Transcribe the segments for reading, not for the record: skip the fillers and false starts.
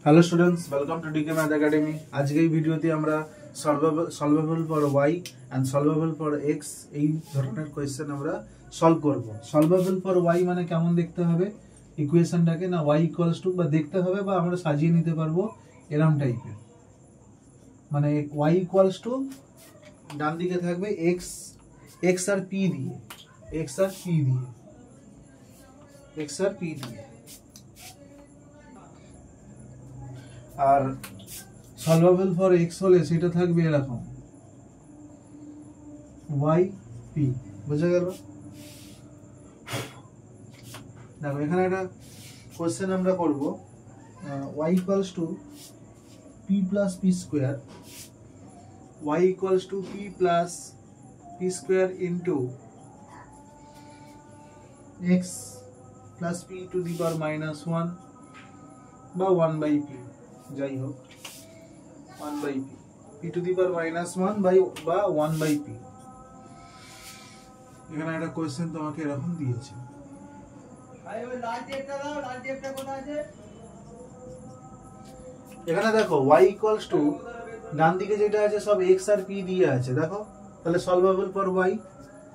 Hello students, welcome to DK math academy. आज के ভিডিওতে আমরা solvable for y and solvable for x এই ধরনের কোশ্চেন আমরা সলভ করব। সলভেবল ফর y মানে কেমন দেখতে হবে ইকুয়েশনটাকে, না y ইকুয়ালস টু বা দেখতে হবে বা আমরা সাজিয়ে নিতে পারবো এরকম টাইপের। মানে y ইকুয়ালস টু ডান দিকে থাকবে x আর p দিয়ে, x আর p দিয়ে আর সলভেবল ফর x হলে সেটা থাকবে এরকম y p। বুঝা গেল? দেখো এখানে একটা কোশ্চেন আমরা করব y equals to p plus p square, y equals to p plus p square into x plus p to the power minus 1 বা 1 বাই p, যাই হোক 1 by p, p to the power minus 1 by বা 1 by p। এখানে একটা question তোমাকে এরকম দিয়েছে। এখানে দেখো y ইকুয়ালস টু ডান দিকে যেটা আছে সব x আর p দিয়ে আছে, দেখো তাহলে সলভেবল ফর y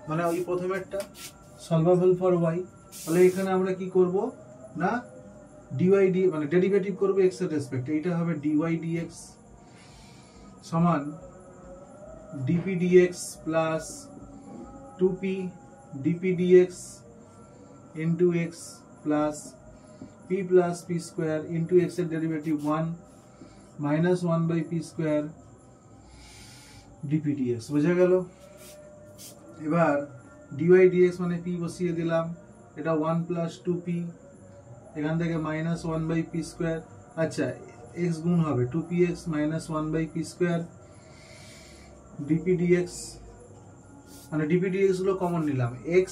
মানে ওই প্রথমেরটা সলভেবল ফর y। তাহলে এখানে আমরা কি করব না dy মানে ডেরিভেটিভ করব x এর রেসপেক্টে, এটা হবে dy dx সমান dp dx plus 2p dp dx into x plus p plus p square into x এর derivative 1 minus 1 by p square dp dx। বুঝা গেল? এবার dy dx মানে p বসিয়ে দিলাম, এটা 1 plus 2p, এখান থেকে minus 1 by p square, আচ্ছা x গুণ হবে 2px minus 1 by p square dp dx, মানে dp dx গুলো কমন নিলাম, x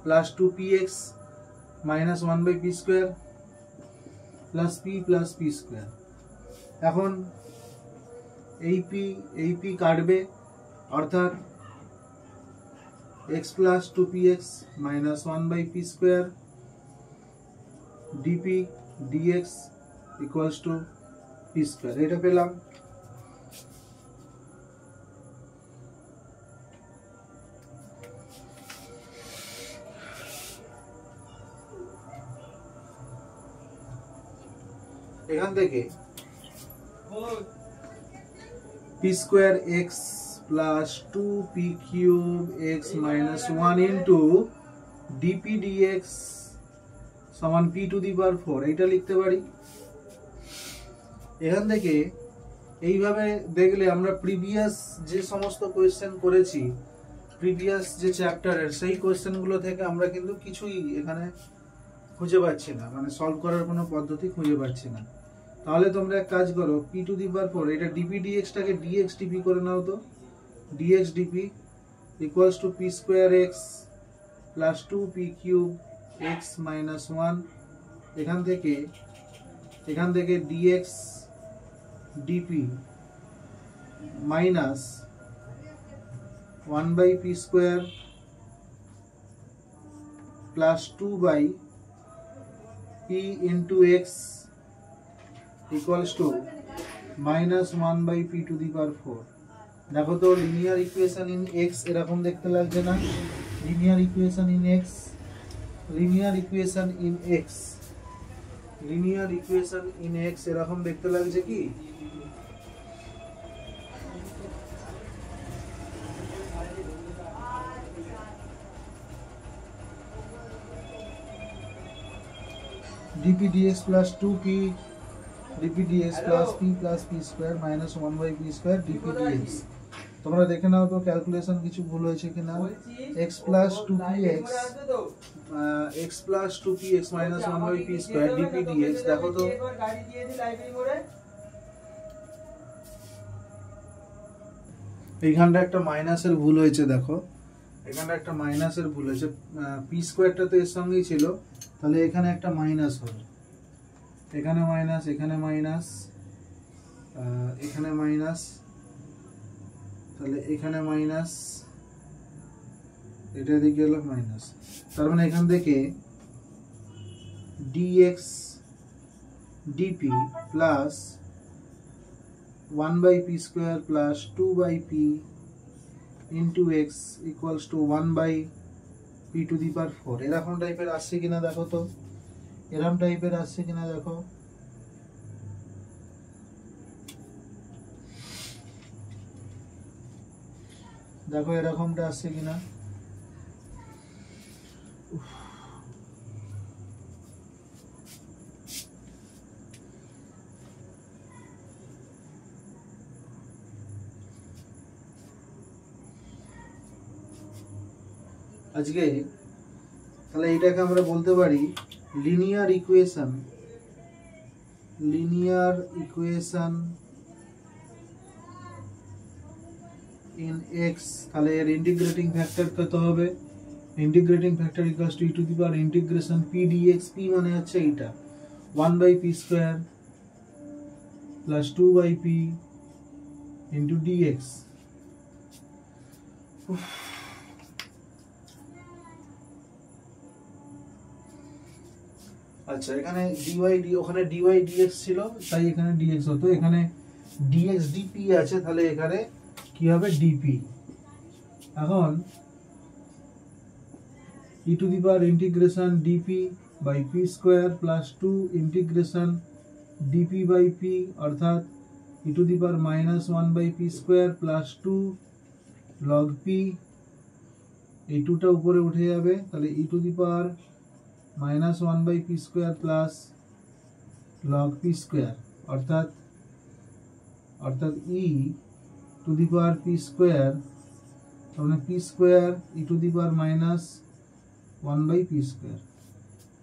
plus 2px minus 1 by p square plus p square। এখন এই p কাটবে, অর্থাৎ x plus 2px minus 1 by p square dp dx equals to p square, এটা পেলাম। এখান থেকে p square x plus 2p cube x minus 1 into dp dx সমান p to the power 4, এটা লিখতে পারি। এখান থেকে এইভাবে দেখলে আমরা প্রিভিয়াস যে সমস্ত কোয়েশ্চেন করেছি, প্রিভিয়াস যে চ্যাপ্টারের সেই কোয়েশ্চেনগুলো থেকে আমরা কিন্তু কিছুই এখানে খুঁজে পাচ্ছি না, মানে সলভ করার কোনো পদ্ধতি খুঁজে পাচ্ছি না। তাহলে তোমরা এক কাজ করো, p টু দি পাওয়ার 4 এটা dp dx টাকে dx dp করে নাও তো, dx dp equals to p square x plus 2p cube x minus 1, এখান থেকে dx dp minus 1 by p square plus 2 by p into x equals to minus 1 by p to the power 4। দেখো তো linear equation in x এরকম দেখতে লাগছে না? Linear equation in x এরকম দেখতে লাগছে কি? dp dx plus 2p dp dx plus p square minus 1 by p square dp dx। তোমরা দেখে নাও তো ক্যালকুলেশন কিছু ভুল হয়েছে কিনা। x plus 2px minus 1 by p square dp dx, দেখো তো এইখানটা একটা মাইনাসের ভুল হয়েছে, দেখো এখানটা একটা মাইনাসের ভুল হয়েছে, p স্কয়ারটা তো এর সঙ্গেই ছিল, তাহলে এখানে একটা মাইনাস হবে, এখানে মাইনাস, এখানে মাইনাস, এখানে মাইনাস, তাহলে এখানে মাইনাস, এটা দিকে গেল মাইনাস, তার মানে এখান থেকে dx dp plus 1 by p square plus 2 by p into x equals to 1 by p to the power 4 এরকম টাইপের আসছে কিনা দেখো তো, এরকম টাইপের আসছে কিনা দেখো। দেখো এরকমটা আসছে কিনা। আজকে তাহলে এটাকে আমরা বলতে পারি লিনিয়ার ইকুয়েশন ইন এক্স। তাহলে এর ইন্টিগ্রেটিং ফ্যাক্টর কত হবে? Integrating factor equals to E to the power integration P DX. P মানে হচ্ছে এটা 1 by P square plus 2 by P into DX. আচ্ছা, এখানে ওখানে ডিওয়াই ডিএক্স ছিল, তাই এখানে ডিএক্স হতো। এখানে ডিএক্স ডিপি আছে, তাহলে এখানে কি হবে? ডিপি। এখন e to the power integration d p by P square plus 2 integration d p by p, অর্থাৎ e to the power minus 1 by P square plus 2 log p. এই 2টা উপরে উঠে যাবে, তাহলে e to the power minus 1 by P square plus log p square, অর্থাৎ e to the power p square, তাহলে p square E to the power minus 1 by P square.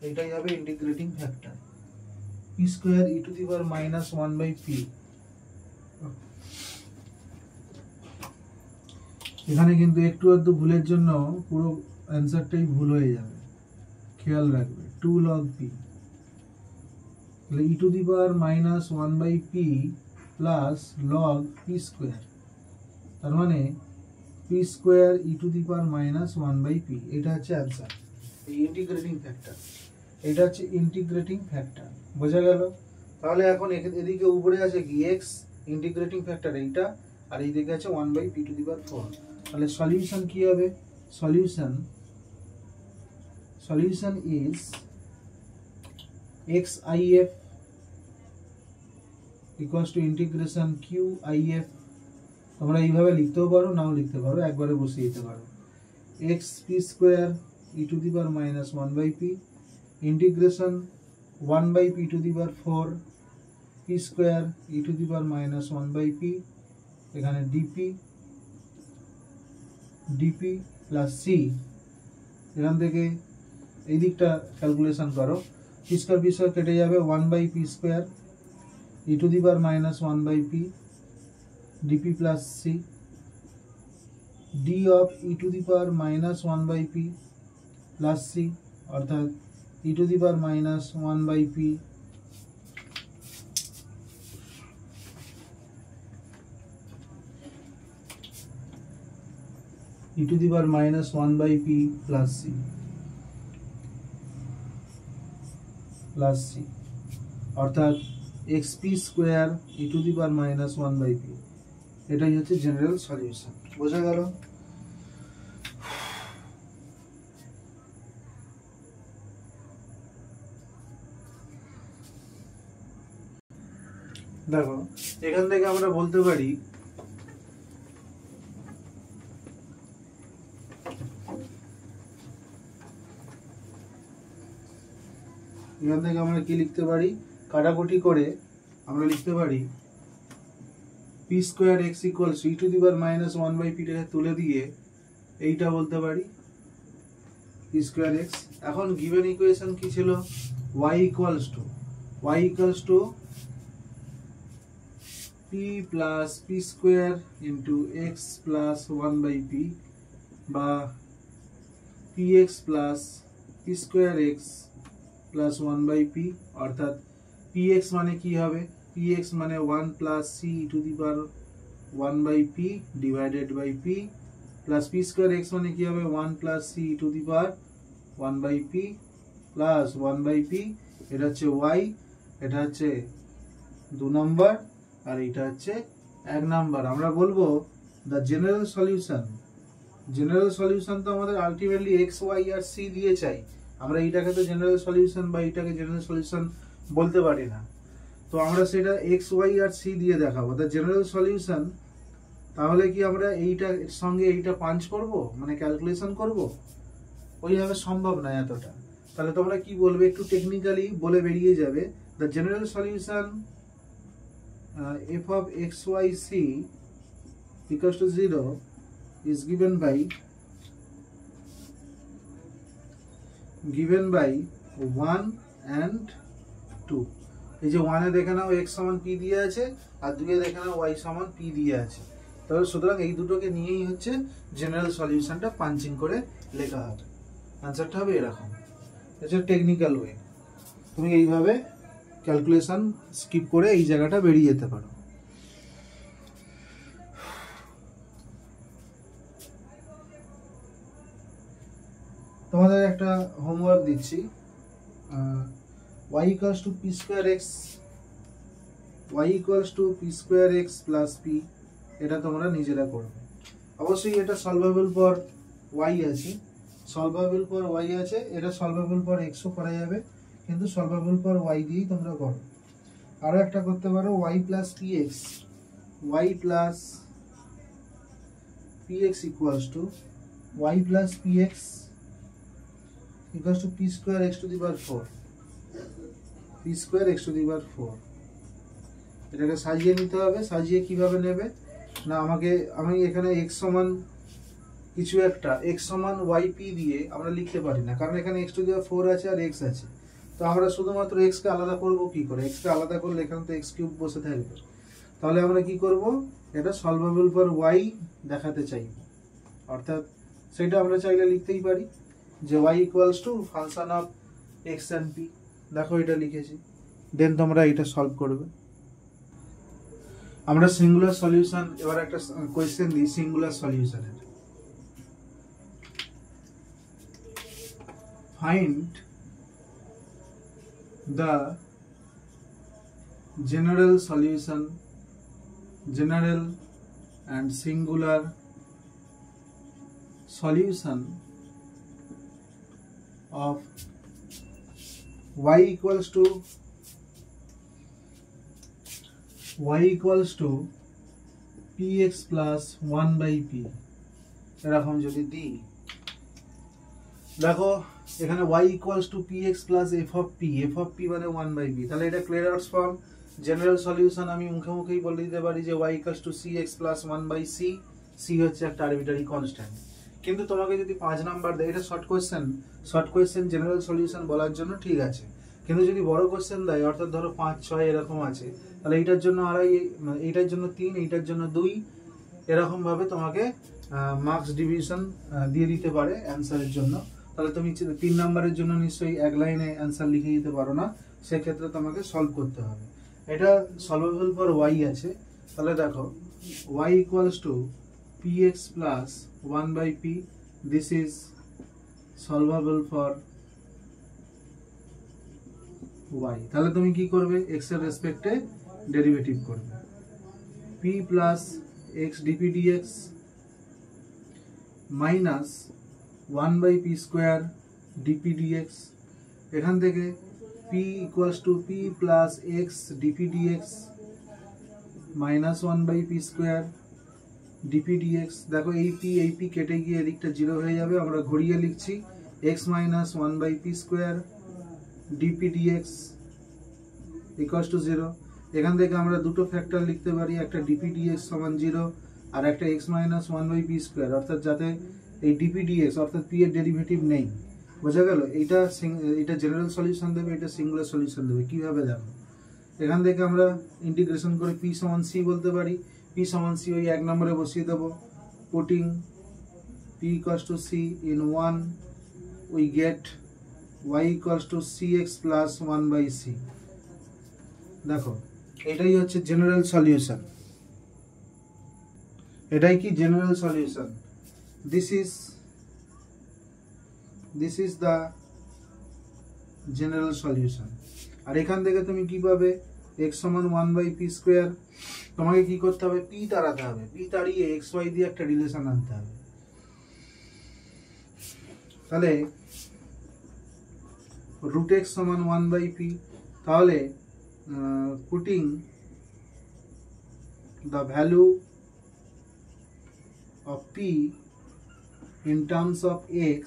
এটাই হবে integrating factor, P square E to the power minus 1 by P. এখানে কিন্তু একটু আধটু ভুলের জন্য পুরো অ্যান্সারটাই ভুল হয়ে যাবে, খেয়াল রাখবে। 2 log p, তাহলে e to the power minus 1 by p plus log p square, তার মানে p square E to the power minus 1 by p. এটা হচ্ছে অ্যান্সার, এই ইন্টিগ্রেটিং ফ্যাক্টর। এটা হচ্ছে ইন্টিগ্রেটিং ফ্যাক্টর, বোঝা গেল? তাহলে এখন এদিকে উপরে আছে কি এক্স, ইন্টিগ্রেটিং ফ্যাক্টর এইটা, আর এইদিকে আছে 1 by p to the power 4। তাহলে সলিউশন কি হবে? Solution is xif equals to integration qif। তোমরা এইভাবে লিখতেও পারো, নাও লিখতে পারো, একবারে বসিয়ে দিতে পারো। x p square E to the power minus 1 by p integration 1 by p to the power 4 p square E to the power minus 1 by P, এখানে ডিপি প্লাস সি। এখান থেকে এই দিকটা ক্যালকুলেশন করো, পি স্কোয়ার কেটে যাবে, 1 by P square E to the power minus 1 by p d p plus c, d of e to the power minus 1 by p plus c, অর্থাৎ e to the power minus 1 by p e to the power minus 1 by p plus c, অর্থাৎ x p square E to the power minus 1 by p. এটাই হচ্ছে general solution, বোঝা গেল? দেখো এখান থেকে আমরা বলতে পারি এখান থেকে আমরা কি লিখতে পারি? কাটাকুটি করে আমরা লিখতে পারি p square x equals e to the power minus 1 by পিটাকে তুলে দিয়ে এইটা বলতে পারি পি স্কোয়ার এক্স। এখন গিভেন ইকুয়েশন কি ছিল? y equals to p plus p square into x plus 1 by p, বা p x plus p square x plus 1 by p, অর্থাৎ পি এক্স মানে কি হবে? পি এক্স মানে 1 plus c to the power 1 by P divided by p, plus p square x মানে কি হবে? 1 plus c to the power 1 by p plus 1 by p, এটা হচ্ছে ওয়াই। এটা হচ্ছে 2 নম্বর আর এটা হচ্ছে 1 নম্বর। আমরা বলবো the general solution. General solution তো আমাদের আলটিমেটলি এক্স ওয়াই আর সি দিয়ে চাই, আমরা এইটাকে তো জেনারেল সলিউশন বা এইটাকে জেনারেল সলিউশন বলতে পারি না। তো আমরা সেটা এক্স ওয়াই আর সি দিয়ে দেখাবো দ্য জেনারেল সলিউশন। তাহলে কি আমরা এইটার সঙ্গে এইটা পাঞ্চ করব, মানে ক্যালকুলেশন করব? ওইভাবে সম্ভব না এতটা। তাহলে তোমরা কি বলবে, একটু টেকনিক্যালি বলে বেরিয়ে যাবে the general solution f of xyc equals to 0 is given by 1 and 2। এই যে 1 এ দেখে নাও x সমান p দিয়ে আছে আর 2 এ দেখে নাও y সমান p দিয়ে আছে। তাহলে সুতরাং এই দুটোকে নিয়েই হচ্ছে জেনারেল সলিউশনটা পাঞ্চিং করে লেখা হবে। আনসারটা হবে এরকম। এটা টেকনিক্যাল ওয়ে, তুমি এইভাবে ক্যালকুলেশন স্কিপ করে এই জায়গাটা বেরিয়ে যেতে পারো। তোমাদের একটা হোমওয়ার্ক দিচ্ছি, y equals to p square x plus p, এটা তোমরা নিজেরা করবে। অবশ্যই এটা সলভেবল ফর y আছে, সলভেবল ফর y আছে, এটা সলভেবল ফর x ও করা যাবে, কিন্তু সলভেবল ফর y দিয়েই তোমরা করো। আরো একটা করতে পারো y plus px equals to y plus px equals to p square x to the power 4, p square x to the power 4। এটাকে সাজিয়ে নিতে হবে। সাজিয়ে কিভাবে নেবে না, আমি এখানে x সমান কিছু একটা x সমান yp দিয়ে আমরা লিখতে পারি না, কারণ এখানে x to the power 4 আছে আর x আছে। তো আমরা শুধুমাত্র x কে আলাদা করব কি করে? x কে আলাদা করলে এখানে তো x কিউব বসে থাকবে। তাহলে আমরা কি করব, এটা সলভেবল ফর y দেখাতে চাইব, অর্থাৎ সেটা আমরা চাইলে লিখতেই পারি যে y equals two function of x and p। দেখো এটা লিখেছি, দেন তোমরা এটা সলভ করবে। আমরা সিঙ্গুলার সলিউশন, এবার একটা কোয়েশ্চেন দিই সিঙ্গুলার সলিউশনের। Find the general solution, general and singular solution of y equals to px plus 1 by p। এরকম যদি দিই, দেখো এখানে y equals to px plus f of p মানে 1 by p, তাহলে এটা ক্লেয়ারস ফর্ম জেনারেল সলিউশন। আমি মুখে মুখেই বলে দিতে পারি যে y equals to cx plus 1 by c, c হচ্ছে একটা আরবিটারি কনস্ট্যান্ট। কিন্তু তোমাকে যদি 5 নাম্বার দেয়, এটা শর্ট কোয়েশ্চেন জেনারেল সলিউশন বলার জন্য ঠিক আছে, কিন্তু যদি বড় কোয়েশ্চেন দেয়, অর্থাৎ ধরো 5, 6 এরকম আছে, তাহলে এইটার জন্য আড়াই, এইটার জন্য 3, এইটার জন্য 2, এরকম ভাবে তোমাকে মার্কস ডিভিশন দিয়ে দিতে পারে অ্যান্সারের জন্য। তাহলে তুমি 3 নাম্বারের জন্য নিশ্চয়ই এক লাইনে অ্যান্সার লিখে দিতে পারো না, সেক্ষেত্রে তোমাকে সলভ করতে হবে। এটা সলভেবল ফর y আছে, তাহলে দেখো y equals to px plus 1 by p, this is solvable for y। তাহলে তুমি কি করবে, x এর রেসপেক্টে ডেরিভেটিভ করবে, p plus x dp dx minus 1 by p square dp dx। এখান থেকে p equals to p plus x dp dx minus 1 by p square dp dx। দেখো এই p কেটে গিয়ে এদিকটা 0 হয়ে যাবে, আমরা ঘুরিয়ে লিখছি x minus 1 by p square dp dx equals to 0। এখান থেকে আমরা দুটো ফ্যাক্টর লিখতে পারি, একটা dp dx সমান 0 আর একটা x minus 1 by p square, অর্থাৎ যাতে এই dp dx অর্থাৎ p এর ডেরিভেটিভ নেই। বোঝা গেল? এটা জেনারেল সলিউশন দেবে, এটা সিঙ্গুলার সলিউশন দেবে। কিভাবে দেখো, এখান থেকে আমরা ইন্টিগ্রেশন করে p সমান c বলতে পারি, p সমান c ওই 1 নম্বরে বসিয়ে দেবো, putting p equals to c in 1 we get y equals to cx plus 1 by c। দেখো এটাই হচ্ছে জেনারেল সলিউশন, এটাই কি general solution. this is the general solution। আর এখান থেকে তুমি কি পাবে x সমান 1/p স্কয়ার। তোমাকে কি করতে হবে p তাড়াতে হবে, p তাড়িয়ে xy দিয়ে একটা রিলেশন আনতে হবে। তাহলে √x সমান 1/p, তাহলে putting the value of p in terms of x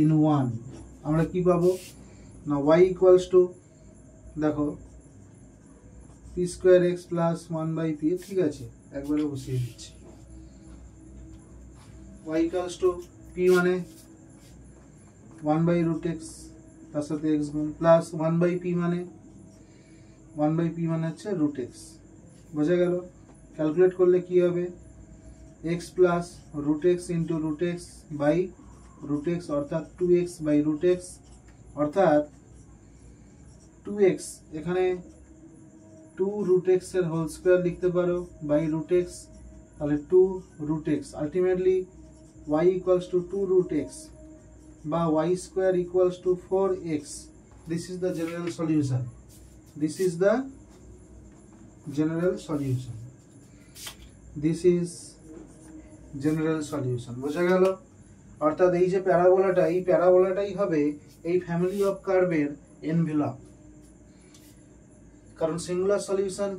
in 1 আমরা কি পাবো না y equals to দেখো p square x plus 1/p, ঠিক আছে একবারে বসিয়ে দিচ্ছি। y equals to p মানে 1/√x তার সাথে x গুণ প্লাস 1/p মানে হচ্ছে √x। বোঝা গেল? ক্যালকুলেট করলে কি হবে x plus √x into √x by √x অর্থাৎ 2x বাই √x অর্থাৎ 2x এখানে 2√x এর হোল স্কয়ার লিখতে পারো বাই √x, তাহলে 2√x ultimately y equals to 2√x বা y square equals to 4x. This is the general solution. This is the general solution. This is general solution. বোঝা গেল? অর্থাৎ এই যে প্যারাবোলাটা, এই প্যারাবোলাটাই হবে এই ফ্যামিলি অফ কার্ভের এনভেলপ। কারণ সিঙ্গুলার সলিউশন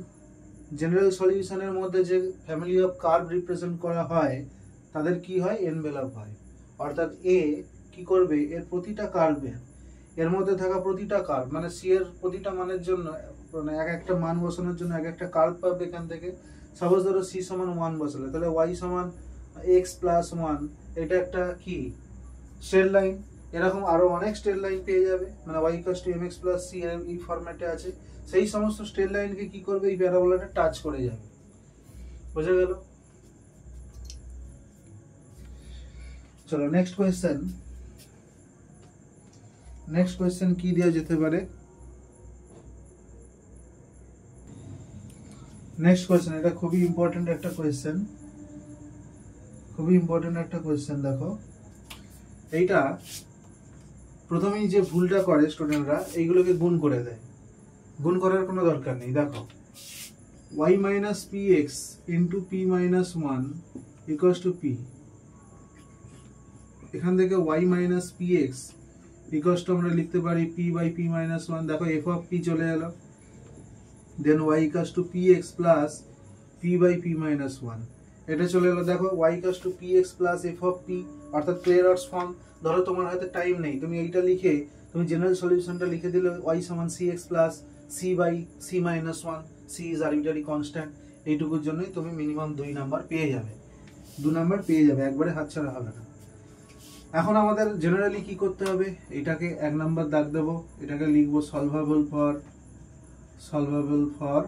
জেনারেল সলিউশনের মধ্যে যে ফ্যামিলি অফ কার্ভ রিপ্রেজেন্ট করা হয় তাদের কি হয় এনভেলপ হয়। অর্থাৎ এ কি করবে এর প্রতিটা কার্ভের এর মধ্যে থাকা প্রতিটা কার্ভ মানে সি এর প্রতিটা মানের জন্য মানে এক একটা মান বসানোর জন্য এক একটা কার্ভ পাবে এখান থেকে। সাপোজ ধরো সি সমান 1 বসালে তাহলে y সমান x প্লাস 1, এটা একটা কি স্ট্রেট লাইন। এরকম আরো অনেক স্ট্রেট লাইন পেয়ে যাবে, মানে y equals two mx plus c এর এই ফরম্যাটে আছে। সেই সমস্ত স্ট্রেট লাইনকে কি করবে এই প্যারাবোলাটা টাচ করে যাবে। বোঝা গেল? চলো নেক্সট কোয়েশ্চেন। নেক্সট কোয়েশ্চেন কি দেওয়া যেতে পারে? নেক্সট কোয়েশ্চেন, এটা খুবই ইম্পর্টেন্ট একটা কোয়েশ্চেন, খুবই ইম্পর্টেন্ট একটা কোয়েশ্চেন। দেখো এইটা প্রথমেই যে ভুলটা করে স্টুডেন্টরা এইগুলোকে গুণ করে দেয়। গুণ করার কোনো দরকার নেই। দেখো y minus px into p minus 1 equals to p, এখান থেকে y minus px equals to আমরা লিখতে পারি p by p minus 1। দেখো f of p চলে এলো, then y equals to px plus p by p minus 1 এটা চলে এলো। দেখো y equals to px plus f of p অর্থাৎ ক্লেয়ারস ফর্ম। ধরো তোমার হাতে টাইম নেই, তুমি এইটা লিখে তুমি জেনারেল সলিউশনটা লিখে দিলে y সমান cx plus c by c minus 1, c is arbitrary constant। এইটুকুর জন্যই তুমি মিনিমাম 2 নাম্বার পেয়ে যাবে, 2 নাম্বার পেয়ে যাবে, একবারে হাতছাড়া হবে না। এখন আমাদের জেনারেলি কি করতে হবে, এটাকে 1 নাম্বার দাগ দেবো, এটাকে লিখবো সলভেবল ফর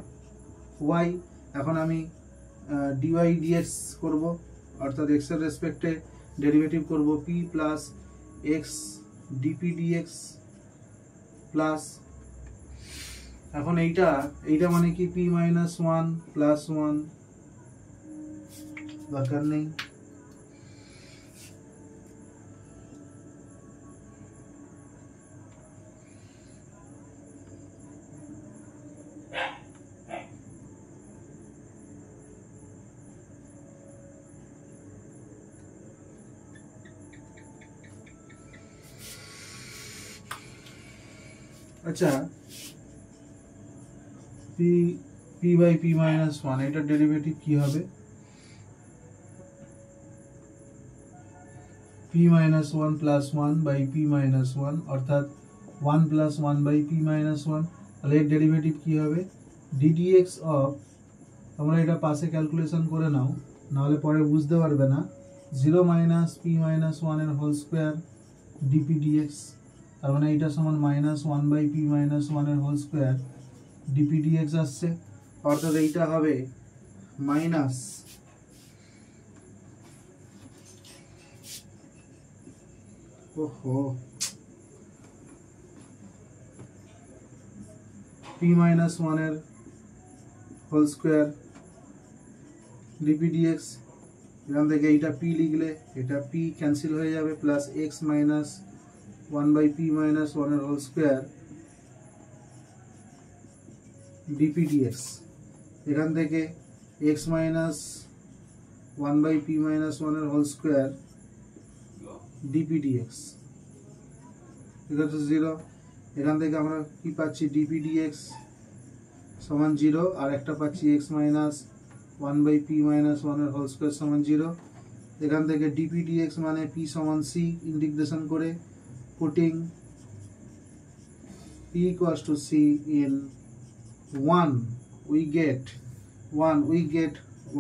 y। এখন আমি dy dx করব, অর্থাৎ x এর রেসপেক্টে ডেরিভেটিভ করব p plus x dp dx plus, এখন এইটা মানে কি p মাইনাস 1 প্লাস 1 দরকার নেই। আচ্ছা p by p minus 1 এটার ডেরিভেটিভ কি হবে? p minus 1 plus 1 by p minus 1 অর্থাৎ 1 plus 1 by p minus 1। তাহলে এর ডেরিভেটিভ কি হবে? ddx of, তোমরা এটা পাশে ক্যালকুলেশন করে নাও নাহলে পরে বুঝতে পারবে না, 0 minus p minus 1 এর হোল স্কয়ার dp dx, তার মানে এটা সমান মাইনাস 1 বাই p মাইনাস 1 এর হোল স্কয়ার dp dx আসছে। অর্থাৎ এইটা হবে মাইনাস p মাইনাস 1 এর হোল স্কয়ার ডিপি ডিএক্স, এখান থেকে এইটা পি লিখলে এটা পি ক্যান্সেল হয়ে যাবে, plus x minus 1/p minus 1 এর হোল স্কোয়ার ডিপি ডিএক্স, এখান থেকে এক্স মাইনাস 1/p মাইনাস 1 এর whole square dp dx equal to 0। এখান থেকে আমরা কি পাচ্ছি, ডিপি ডিএক্স সমান 0, আর একটা পাচ্ছি এক্স মাইনাস 1/p মাইনাস 1 এর হোল স্কোয়ার সমান 0। এখান থেকে ডিপি ডিএক্স মানে p সমান c, ইন্টিগ্রেশন করে putting p equals to c in 1 we get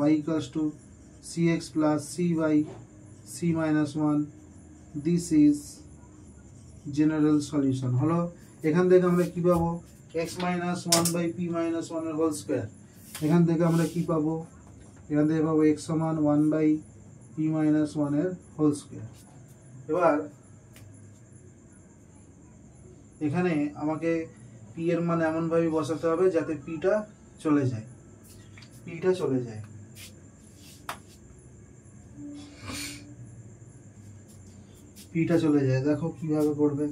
y equals to cx plus c by c minus 1. this is general solution হলো। এখান থেকে আমরা কি পাবো, x minus 1/p minus 1 এর হোল স্কোয়ার, এখান থেকে আমরা কি পাবো, এখান থেকে পাবো x সমান 1/p minus 1 এর হোল স্কোয়ার। এবার এখানে আমাকে p এর মান এমন ভাবে বসাতে হবে যাতে p টা চলে যায়, দেখো কিভাবে করবে।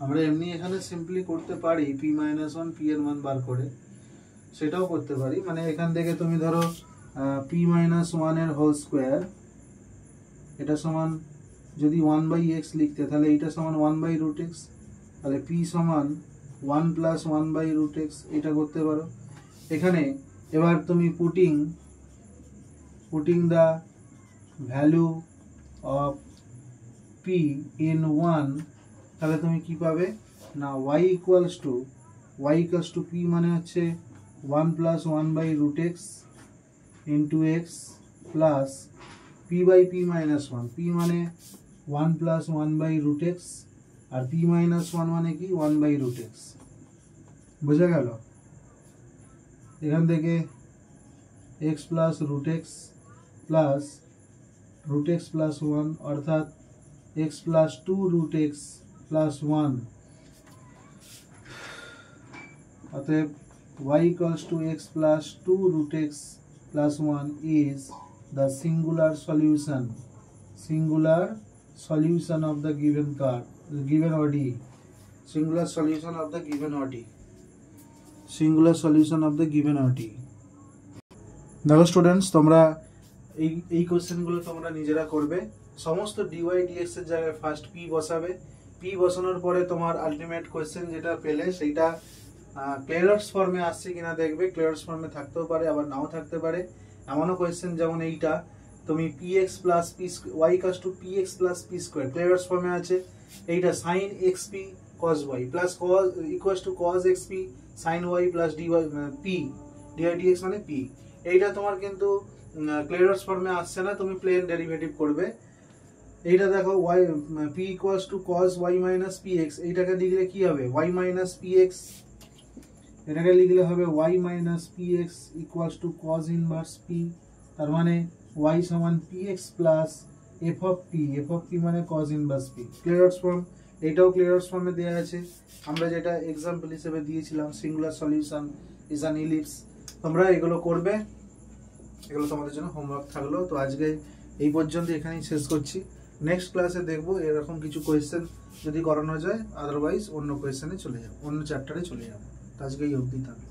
আমরা এমনি এখানে সিম্পলি করতে পারি p মাইনাস 1 p এর মান বার করে, সেটাও করতে পারি। মানে এখান থেকে তুমি ধরো p মাইনাস 1 এর হোল স্কোয়ার, এটা সমান যদি 1/x লিখতে, তাহলে এটা সমান 1/√x, তাহলে p সমান 1 প্লাস 1/√x, এটা করতে পারো। এখানে এবার তুমি putting the value of p in 1, তাহলে তুমি কি পাবে না, y equals to p মানে হচ্ছে 1 plus 1/√x into x plus p/p minus 1, p মানে 1 plus 1/√x আর p minus 1 মানে কি 1/√x, বুঝা গেল। এখান থেকে x plus √x plus √x plus 1 অর্থাৎ x plus 2√x plus 1, অতএব y equals to x plus 2√x plus 1 is the singular solution of the given ODE. Singular solution of the given ODE. দেখো students, তোমরা এই কোশ্চেনগুলো তোমরা নিজেরা করবে। সমস্ত ডিওয়াই ডিএক্স এর জায়গায় ফার্স্ট পি বসাবে, পি বসানোর পরে তোমার আলটিমেট কোশ্চেন যেটা পেলে সেইটা ক্লিয়ার্স ফর্মে আসছে কিনা দেখবে। ক্লিয়ার্স ফর্মে থাকতেও পারে, আবার নাও থাকতে পারে। এমনও কোশ্চেন যেমন এইটা, তুমি px plus p y equals two px plus p square ক্লিয়ার্স ফর্মে আছে, এইটা sin xp cos y plus cos equals to cos xp sin y plus dy p dy dx মানে p, এইটা তোমার কিন্তু ক্লিয়ার্স ফর্মে আসছে না, তুমি প্লেন ডেরিভেটিভ করবে। এইটা দেখো y p equals to cos y minus px, এইটাকে লিখলে কি হবে y মাইনাস px, এটাকে লিখলে হবে y minus px equals to cos inverse p, তার মানে y সমান px plus f of p মানে cos ইনভার্স p। ক্লিয়ার্স ফর্ম, এটাও ক্লিয়ার্স ফর্মে দেওয়া আছে। আমরা যেটা এক্সাম্পল হিসেবে দিয়েছিলাম singular solution is an ellipse, তোমরা এগুলো করবে, এগুলো তোমাদের জন্য হোমওয়ার্ক থাকলো। তো আজকে এই পর্যন্ত এখানেই শেষ করছি। নেক্সট ক্লাসে দেখবো এরকম কিছু কোয়েশ্চেন যদি করানো যায়, আদারওয়াইজ অন্য কোয়েশ্চেনে চলে যাবো, অন্য চ্যাপ্টারে চলে যাবো। আজকে এই অবধি থাকবে।